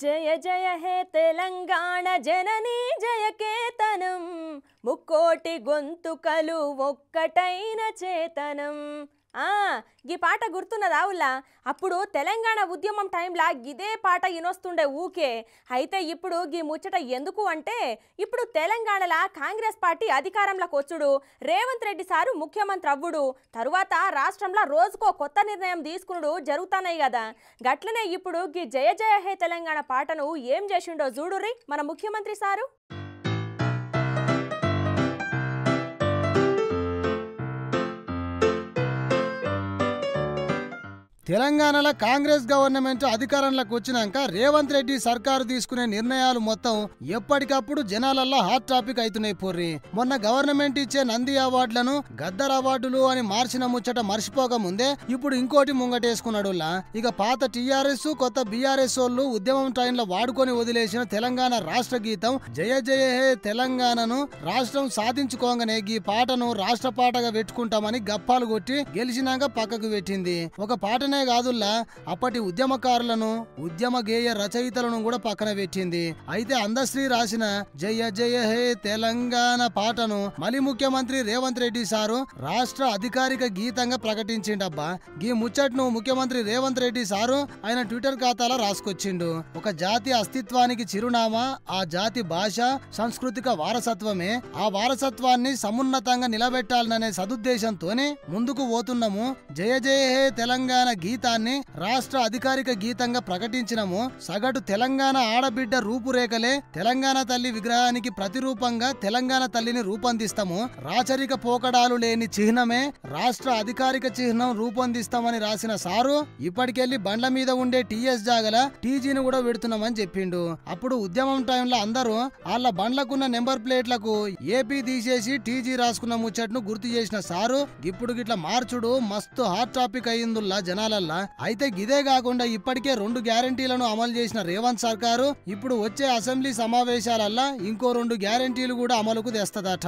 జయ జయ హే తెలంగాణ జననీ జయకేతనం ముక్కోటి గొంతుకలు ఒక్కటైన చేతనం. గీ పాట గుర్తున్నదా ఉల్లా? అప్పుడు తెలంగాణ ఉద్యమం టైంలా గిదే పాట ఇనొస్తుండే ఊకే. అయితే ఇప్పుడు గీ ముచ్చట ఎందుకు అంటే, ఇప్పుడు తెలంగాణలో కాంగ్రెస్ పార్టీ అధికారంలోకి వచ్చుడు, రేవంత్ రెడ్డి సారు ముఖ్యమంత్రి అవ్వుడు, తరువాత రాష్ట్రంలో రోజుకో కొత్త నిర్ణయం తీసుకునుడు జరుగుతున్నాయి కదా. గట్లనే ఇప్పుడు గీ జయ జయ హే తెలంగాణ పాటను ఏం చేసిండో చూడుర్రి మన ముఖ్యమంత్రి సారు. తెలంగాణలో కాంగ్రెస్ గవర్నమెంట్ అధికారంలోకి వచ్చినాక రేవంత్ రెడ్డి సర్కారు తీసుకునే నిర్ణయాలు మొత్తం ఎప్పటికప్పుడు జనాలల్లో హాట్ టాపిక్ అవుతున్నాయి పోర్రి. మొన్న గవర్నమెంట్ ఇచ్చే నంది అవార్డులను గద్దర్ అవార్డులు అని మార్చిన ముచ్చట మర్చిపోక ముందే ఇప్పుడు ఇంకోటి ముంగటేసుకున్నాడు. ఇక పాత టీఆర్ఎస్ కొత్త బీఆర్ఎస్ వాళ్ళు ఉద్యమం టైంలో వాడుకొని వదిలేసిన తెలంగాణ రాష్ట్ర గీతం జయ జయ హే తెలంగాణను రాష్ట్రం సాధించుకోగానే ఈ పాటను రాష్ట్ర పాటగా పెట్టుకుంటామని గప్పాలు కొట్టి గెలిచినాక పక్కకు పెట్టింది. ఒక పాటనే కాదుల్లా, అప్పటి ఉద్యమకారులను ఉద్యమ గేయ రచయితలను కూడా పక్కన పెట్టింది. అయితే అందశ్రీ రాసిన జయ జయ హే తెలంగాణ పాటను మళ్ళీ ముఖ్యమంత్రి రేవంత్ రెడ్డి సారు రాష్ట్ర అధికారిక గీతంగా ప్రకటించిండబ్బా. ఈ ముచ్చట్ను ముఖ్యమంత్రి రేవంత్ రెడ్డి సారు ఆయన ట్విట్టర్ ఖాతాలో రాసుకొచ్చిండు. ఒక జాతి అస్తిత్వానికి చిరునామా ఆ జాతి భాష సాంస్కృతిక వారసత్వమే. ఆ వారసత్వాన్ని సమున్నతంగా నిలబెట్టాలనే సదుద్దేశంతోనే ముందుకు పోతున్నాము. జయ జయ హే తెలంగాణ గీతాన్ని రాష్ట్ర అధికారిక గీతంగా ప్రకటించినము. సగటు తెలంగాణ ఆడబిడ్డ రూపురేఖలే తెలంగాణ తల్లి విగ్రహానికి ప్రతిరూపంగా తెలంగాణ తల్లిని రూపొందిస్తాము. రాచరిక పోకడాలు లేని చిహ్నమే రాష్ట్ర అధికారిక చిహ్నం రూపొందిస్తామని రాసిన సారు ఇప్పటికెళ్లి బండ్ల మీద ఉండే టీఎస్ జాగల టీజీని కూడా పెడుతున్నామని చెప్పిండు. అప్పుడు ఉద్యమం టైంలో అందరూ వాళ్ళ బండ్లకున్న నెంబర్ ప్లేట్లకు ఏపీ తీసేసి టీజీ రాసుకున్న ముచ్చట్ను గుర్తు చేసిన సారు ఇప్పుడు గిట్లా మార్చుడు మస్తు హాట్ టాపిక్ అయ్యిందుల్లా జనాలల్లా. అయితే గిదే కాకుండా ఇప్పటికే 2 గ్యారంటీలను అమలు చేసిన రేవంత్ సర్కారు ఇప్పుడు వచ్చే అసెంబ్లీ సమావేశాలల్లా ఇంకో 2 గ్యారంటీలు కూడా అమలుకు తెస్తదట.